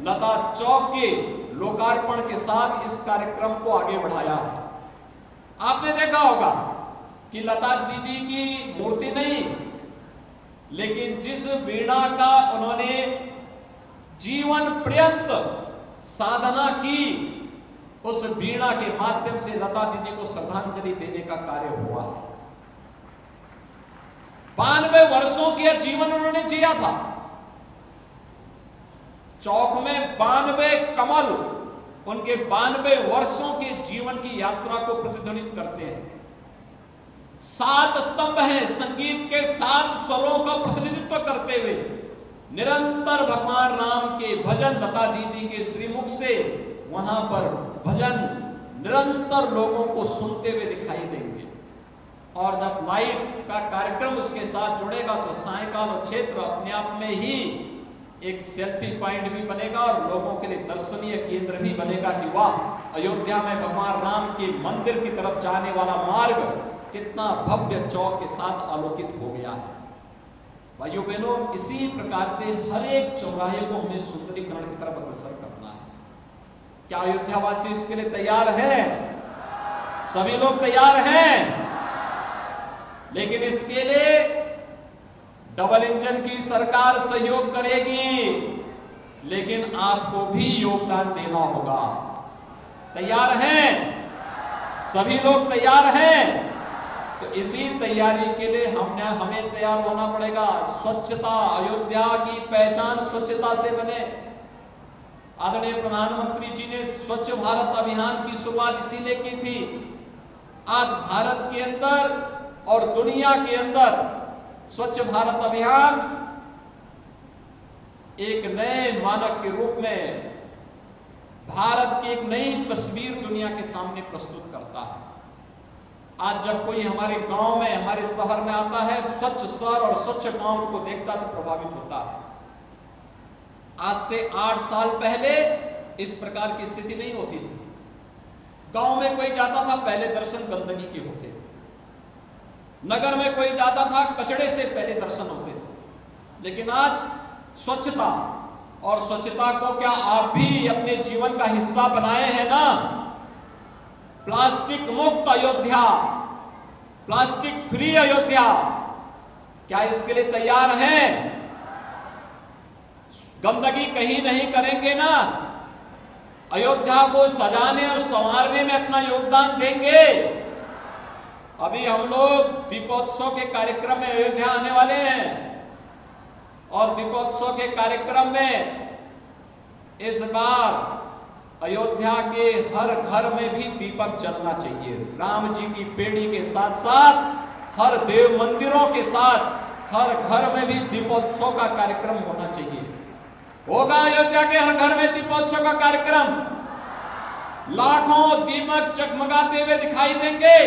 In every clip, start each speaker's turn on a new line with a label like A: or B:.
A: लता चौक के लोकार्पण के साथ इस कार्यक्रम को आगे बढ़ाया है। आपने देखा होगा कि लता दीदी की मूर्ति नहीं, लेकिन जिस वीणा का उन्होंने जीवन पर्यंत साधना की, उस वीणा के माध्यम से लता दीदी को श्रद्धांजलि देने का कार्य हुआ है। 92 वर्षों के जीवन उन्होंने जिया था। चौक में 92 कमल उनके 92 वर्षों के जीवन की यात्रा को प्रतिध्वनित करते हैं। 7 स्तंभ हैं संगीत के 7 स्वरों का प्रतिनिधित्व करते हुए निरंतर भगवान राम के भजन लता दीदी के श्रीमुख से वहां पर भजन निरंतर लोगों को सुनते हुए दिखाई देंगे। और जब लाइव का कार्यक्रम उसके साथ जुड़ेगा तो सायकाल क्षेत्र अपने आप में ही एक सेल्फी पॉइंट भी बनेगा और लोगों के लिए दर्शनीय केंद्र भी बनेगा कि वाह, अयोध्या में भगवान राम के मंदिर की तरफ जाने वाला मार्ग कितना भव्य चौक के साथ आलोकित हो गया है। भाइयों बहनों, इसी प्रकार से हर एक चौराहे को हमें सुंदरीकरण की तरफ अग्रसर करना है। क्या अयोध्यावासी इसके लिए तैयार हैं? सभी लोग तैयार हैं? लेकिन इसके लिए डबल इंजन की सरकार सहयोग करेगी, लेकिन आपको भी योगदान देना होगा। तैयार हैं? सभी लोग तैयार हैं? तो इसी तैयारी के लिए हमें तैयार होना पड़ेगा। स्वच्छता, अयोध्या की पहचान स्वच्छता से बने। आदरणीय प्रधानमंत्री जी ने स्वच्छ भारत अभियान की शुरुआत इसीलिए की थी। आज भारत के अंदर और दुनिया के अंदर स्वच्छ भारत अभियान एक नए मानक के रूप में भारत की एक नई तस्वीर दुनिया के सामने प्रस्तुत करता है। आज जब कोई हमारे गांव में, हमारे शहर में आता है, स्वच्छ शहर और स्वच्छ गांव को देखता तो प्रभावित होता है। आज से 8 साल पहले इस प्रकार की स्थिति नहीं होती थी। गांव में कोई जाता था, पहले दर्शन गंदगी के होते थे। नगर में कोई जाता था, कचड़े से पहले दर्शन होते थे। लेकिन आज स्वच्छता, और स्वच्छता को क्या आप भी अपने जीवन का हिस्सा बनाए हैं ना? प्लास्टिक मुक्त अयोध्या, प्लास्टिक फ्री अयोध्या, क्या इसके लिए तैयार हैं? गंदगी कहीं नहीं करेंगे ना? अयोध्या को सजाने और संवारने में अपना योगदान देंगे। अभी हम लोग दीपोत्सव के कार्यक्रम में अयोध्या आने वाले हैं और दीपोत्सव के कार्यक्रम में इस बार अयोध्या के हर घर में भी दीपक जलना चाहिए। राम जी की पेड़ी के साथ साथ हर देव मंदिरों के साथ हर घर में भी दीपोत्सव का कार्यक्रम होना चाहिए। होगा अयोध्या के हर घर में दीपोत्सव का कार्यक्रम। लाखों दीपक जगमगाते हुए दिखाई देंगे।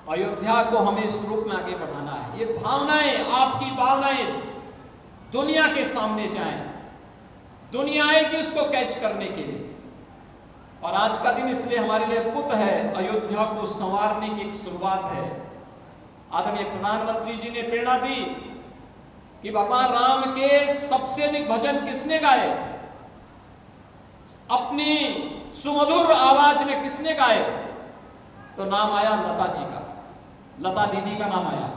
A: अयोध्या को हमें इस रूप में आगे बढ़ाना है। ये भावनाएं, आपकी भावनाएं दुनिया के सामने जाएं, दुनिया आएगी उसको कैच करने के लिए। और आज का दिन इसलिए हमारे लिए अद्भुत है। अयोध्या को संवारने की एक शुरुआत है। आदरणीय प्रधानमंत्री जी ने प्रेरणा दी कि भगवान राम के सबसे अधिक भजन किसने गाए, अपनी सुमधुर आवाज में किसने गाए? तो नाम आया लता जी का, लता दीदी का नाम आया।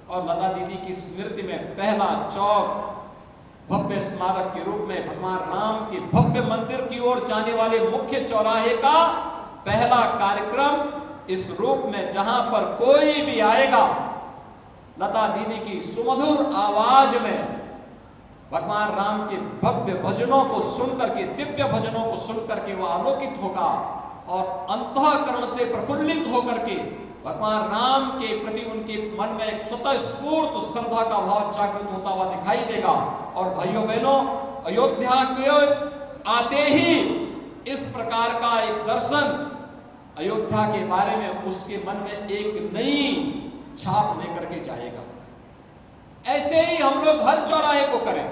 A: और लता दीदी की स्मृति में पहला चौक भव्य स्मारक के रूप में भगवान राम के भव्य मंदिर की ओर जाने वाले मुख्य चौराहे का पहला कार्यक्रम इस रूप में, जहां पर कोई भी आएगा लता दीदी की सुमधुर आवाज में भगवान राम के भव्य भजनों को सुनकर के, दिव्य भजनों को सुनकर के वह आलोकित होगा और अंतःकरण से प्रफुल्लित होकर के भगवान राम के प्रति उनके मन में एक स्वतः स्फूर्त श्रद्धा का भाव जागृत होता हुआ दिखाई देगा। और भाइयों बहनों, अयोध्या के आते ही इस प्रकार का एक दर्शन अयोध्या के बारे में उसके मन में एक नई छाप लेकर के जाएगा। ऐसे ही हम लोग हर चौराहे को करें।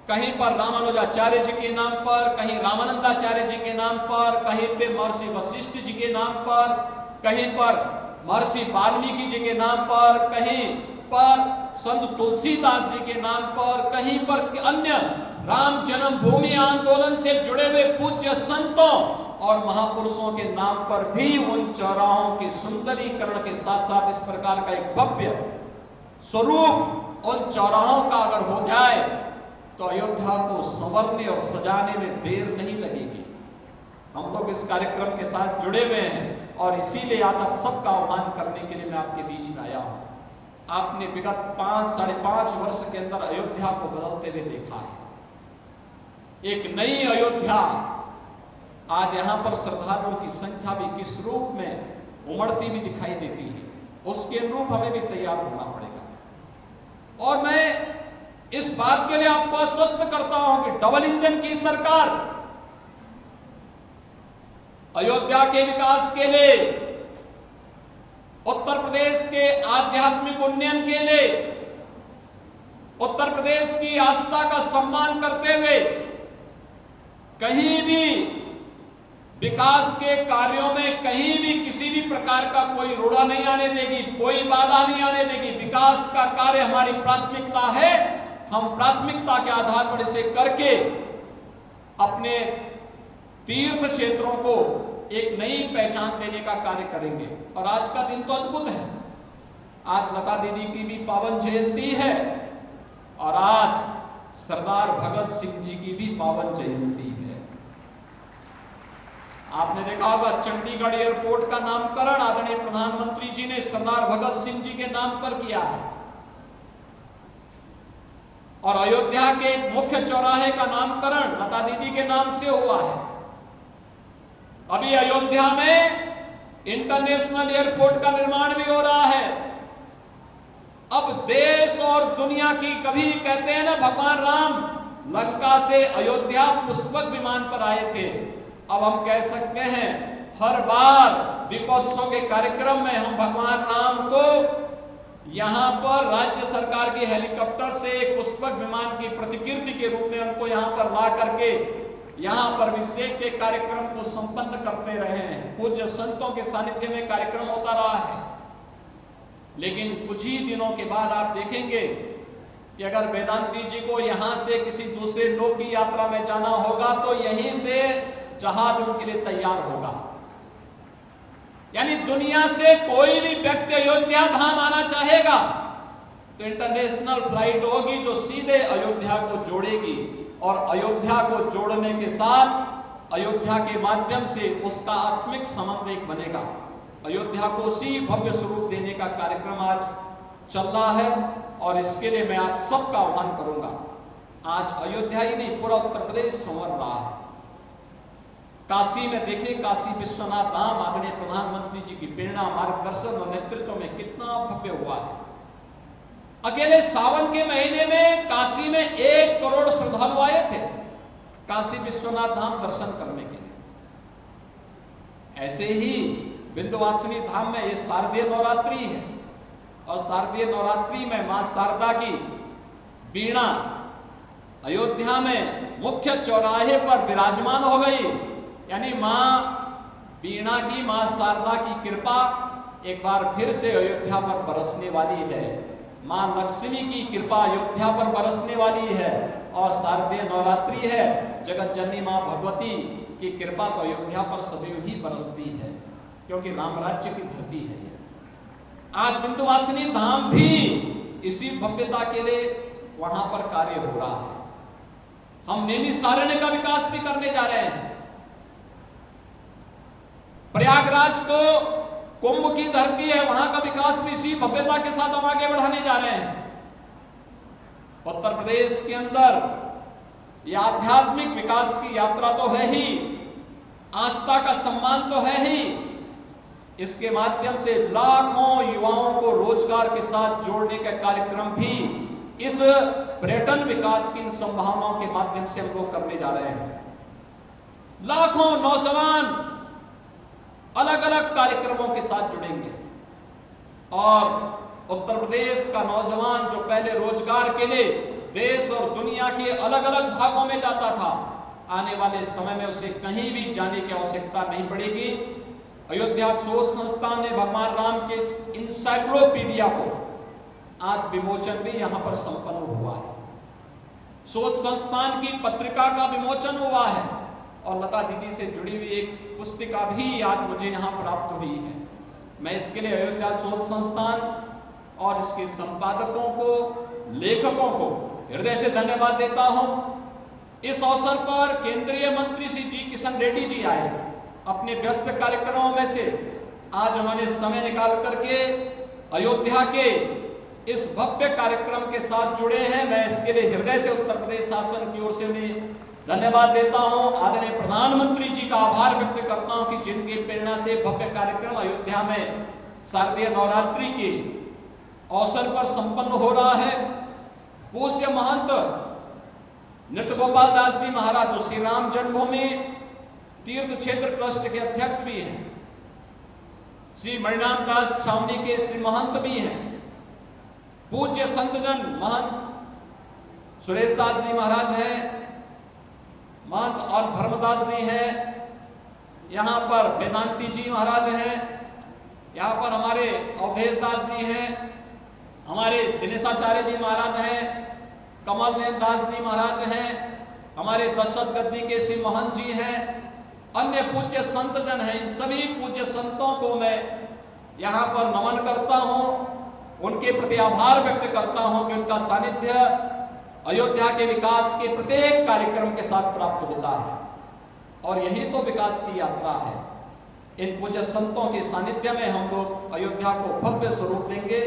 A: कहीं पर रामानुजाचार्य जी के नाम पर, कहीं रामानंदाचार्य जी के नाम पर, कहीं पे महर्षि वशिष्ठ जी के नाम पर, कहीं पर महर्षि वाल्मीकि जी के नाम पर, कहीं पर संत तुलसीदास जी के नाम पर, कहीं पर अन्य राम जन्मभूमि आंदोलन से जुड़े हुए पूज्य संतों और महापुरुषों के नाम पर भी उन चौराहों के सुंदरीकरण के साथ साथ इस प्रकार का एक भव्य स्वरूप उन चौराहों का अगर हो जाए तो अयोध्या को संवरने और सजाने में देर नहीं लगेगी। हम लोग इस कार्यक्रम के साथ जुड़े हुए हैं और इसीलिए आज आप सबका आह्वान करने के लिए मैं आपके बीच में आया हूं। आपने विगत 5-5.5 वर्ष के अंदर अयोध्या को बदलते हुए देखा है। एक नई अयोध्या, आज यहां पर श्रद्धालुओं की संख्या भी किस रूप में उमड़ती भी दिखाई देती है, उसके अनुरूप हमें भी तैयार होना पड़ेगा। और मैं इस बात के लिए आपको आश्वस्त करता हूं कि डबल इंजन की सरकार अयोध्या के विकास के लिए, उत्तर प्रदेश के आध्यात्मिक उन्नयन के लिए, उत्तर प्रदेश की आस्था का सम्मान करते हुए कहीं भी विकास के कार्यों में कहीं भी किसी भी प्रकार का कोई रोड़ा नहीं आने देगी, कोई बाधा नहीं आने देगी। विकास का कार्य हमारी प्राथमिकता है। हम प्राथमिकता के आधार पर इसे करके अपने तीर्थ क्षेत्रों को एक नई पहचान देने का कार्य करेंगे। और आज का दिन तो अद्भुत है। आज लता दीदी की भी पावन जयंती है और आज सरदार भगत सिंह जी की भी पावन जयंती है। आपने देखा होगा चंडीगढ़ एयरपोर्ट का नामकरण आदरणीय प्रधानमंत्री जी ने सरदार भगत सिंह जी के नाम पर किया है और अयोध्या के एक मुख्य चौराहे का नामकरण लता दीदी के नाम से हुआ है। अभी अयोध्या में इंटरनेशनल एयरपोर्ट का निर्माण भी हो रहा है। अब देश और दुनिया की, कभी कहते हैं ना भगवान राम लंका से अयोध्या पुष्पक विमान पर आए थे, अब हम कह सकते हैं हर बार दीपोत्सव के कार्यक्रम में हम भगवान राम को यहां पर राज्य सरकार के हेलीकॉप्टर से पुष्पक विमान की प्रतिकृति के रूप में उनको यहां पर ला करके यहां पर अभिषेक के कार्यक्रम को संपन्न करते रहे हैं। पूज्य संतों के सानिध्य में कार्यक्रम होता रहा है। लेकिन कुछ ही दिनों के बाद आप देखेंगे कि अगर वेदांती जी को यहां से किसी दूसरे लोक की यात्रा में जाना होगा तो यहीं से जहाज उनके लिए तैयार होगा। यानी दुनिया से कोई भी व्यक्ति अयोध्या धाम आना चाहेगा तो इंटरनेशनल फ्लाइट होगी जो सीधे अयोध्या को जोड़ेगी और अयोध्या को जोड़ने के साथ अयोध्या के माध्यम से उसका आत्मिक संबंध एक बनेगा। अयोध्या को उसी भव्य स्वरूप देने का कार्यक्रम आज चल रहा है और इसके लिए मैं आप सबका आह्वान करूंगा। आज अयोध्या ही नहीं, पूरा उत्तर प्रदेश संवर रहा है। काशी में देखिए, काशी विश्वनाथ धाम आदरणीय प्रधानमंत्री जी की प्रेरणा, मार्गदर्शन और नेतृत्व में कितना भव्य हुआ है। अकेले सावन के महीने में काशी में 1 करोड़ श्रद्धालु आए थे काशी विश्वनाथ धाम दर्शन करने के लिए। ऐसे ही विंध्यवासिनी धाम में ये शारदीय नवरात्रि है और शारदीय नवरात्रि में मां शारदा की वीणा अयोध्या में मुख्य चौराहे पर विराजमान हो गई। यानी मां वीणा की, मां शारदा की कृपा एक बार फिर से अयोध्या पर बरसने वाली है। मां लक्ष्मी की कृपा अयोध्या पर बरसने वाली है और शारदीय नवरात्रि है। जगत जननी मां भगवती की कृपा तो अयोध्या पर सदैव ही बरसती है क्योंकि राम राज्य की धरती है। आज विंध्यवासिनी धाम भी इसी भव्यता के लिए वहां पर कार्य हो रहा है। हम नैमिषारण्य का विकास भी करने जा रहे हैं। प्रयागराज को कुंभ की धरती है, वहां का विकास भी इसी भव्यता के साथ हम आगे बढ़ाने जा रहे हैं। उत्तर प्रदेश के अंदर यह आध्यात्मिक विकास की यात्रा तो है ही, आस्था का सम्मान तो है ही, इसके माध्यम से लाखों युवाओं को रोजगार के साथ जोड़ने का कार्यक्रम भी इस पर्यटन विकास की इन संभावनाओं के माध्यम से हम लोग करने जा रहे हैं। लाखों नौजवान अलग अलग कार्यक्रमों के साथ जुड़ेंगे और उत्तर प्रदेश का नौजवान जो पहले रोजगार के लिए देश और दुनिया के अलग अलग भागों में जाता था, आने वाले समय में उसे कहीं भी जाने की आवश्यकता नहीं पड़ेगी। अयोध्या शोध संस्थान ने भगवान राम के इंसाइक्लोपीडिया को आज विमोचन भी यहां पर संपन्न हुआ है। शोध संस्थान की पत्रिका का विमोचन हुआ है और लता दीदी से जुड़ी हुई एक पुस्तिका भी आज मुझे यहाँ प्राप्त हुई है। मैं इसके लिए अयोध्या शोध संस्थान और इसके संपादकों को, लेखकों को हृदय से धन्यवाद देता हूं। इस अवसर पर केंद्रीय मंत्री श्री जी किशन रेड्डी जी आए। अपने व्यस्त कार्यक्रमों में से आज उन्होंने समय निकाल करके अयोध्या के इस भव्य कार्यक्रम के साथ जुड़े हैं। मैं इसके लिए हृदय से उत्तर प्रदेश शासन की ओर से उन्हें धन्यवाद देता हूं। आदरणीय प्रधानमंत्री जी का आभार व्यक्त करता हूं कि जिनकी प्रेरणा से भव्य कार्यक्रम अयोध्या में शारदीय नवरात्रि के अवसर पर संपन्न हो रहा है। पूज्य महंत नृत्य गोपाल दास जी महाराज जो श्री राम जन्मभूमि तीर्थ क्षेत्र ट्रस्ट के अध्यक्ष भी हैं, श्री मणिनाथ दास छावनी के श्री महंत भी हैं, पूज्य संतजन महंत सुरेश दास जी महाराज हैं, महंत और धर्मदास जी हैं, यहाँ पर वेदांती जी महाराज हैं, यहाँ पर हमारे अवधेश दास जी हैं, हमारे दिनेशाचार्य जी महाराज हैं, कमलदेव दास जी महाराज हैं, हमारे दशरथ गद्दी के श्री महंत जी हैं, अन्य पूज्य संतजन हैं। इन सभी पूज्य संतों को मैं यहाँ पर नमन करता हूँ, उनके प्रति आभार व्यक्त करता हूँ कि उनका सानिध्य अयोध्या के विकास के प्रत्येक कार्यक्रम के साथ प्राप्त होता है और यही तो विकास की यात्रा है। इन पूज्य संतों के सानिध्य में हम लोग अयोध्या को भव्य स्वरूप देंगे,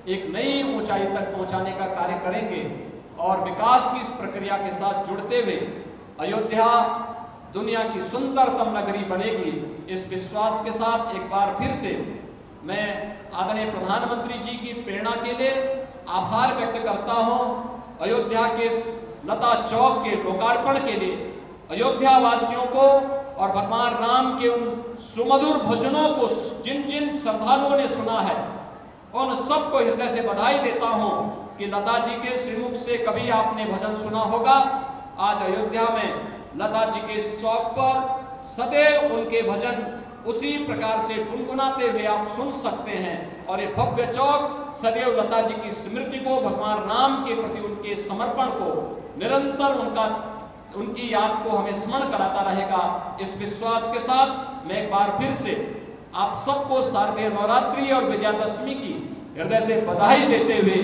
A: एक नई ऊंचाई तक पहुंचाने का कार्य करेंगे और विकास की इस प्रक्रिया के साथ जुड़ते हुए अयोध्या दुनिया की सुंदरतम नगरी बनेगी। इस विश्वास के साथ एक बार फिर से मैं आदरणीय प्रधानमंत्री जी की प्रेरणा के लिए आभार व्यक्त करता हूं। अयोध्या के लता चौक के लोकार्पण के लिए अयोध्या वासियों को और भगवान राम के उन सुमधुर भजनों को जिन जिन श्रद्धालुओं ने सुना है उन सबको हृदय से बधाई देता हूं कि लता जी के श्रीमुख से कभी आपने भजन सुना होगा। आज अयोध्या में लता जी के इस चौक पर सदैव उनके भजन उसी प्रकार से गुनगुनाते हुए आप सुन सकते हैं और ये भव्य चौक सदैव लता जी की स्मृति को, भगवान राम के प्रति उनके समर्पण को, निरंतर उनकी याद को हमें स्मरण कराता रहेगा। इस विश्वास के साथ मैं एक बार फिर से आप सबको शारदीय नवरात्रि और विजयादशमी की हृदय से बधाई देते हुए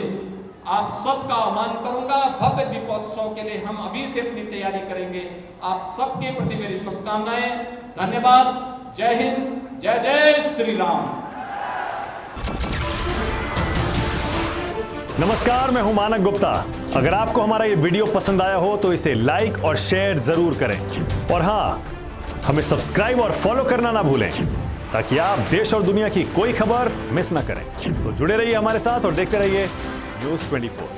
A: आप सबका आह्वान करूंगा। भव्य दीपोत्सव के लिए हम अभी से अपनी तैयारी करेंगे। आप सबके प्रति मेरी शुभकामनाएं। धन्यवाद। जय हिंद, जय जय श्री राम।
B: नमस्कार, मैं हूं मानक गुप्ता। अगर आपको हमारा ये वीडियो पसंद आया हो तो इसे लाइक और शेयर जरूर करें और हाँ, हमें सब्सक्राइब और फॉलो करना ना भूलें ताकि आप देश और दुनिया की कोई खबर मिस ना करें। तो जुड़े रहिए हमारे साथ और देखते रहिए News 24।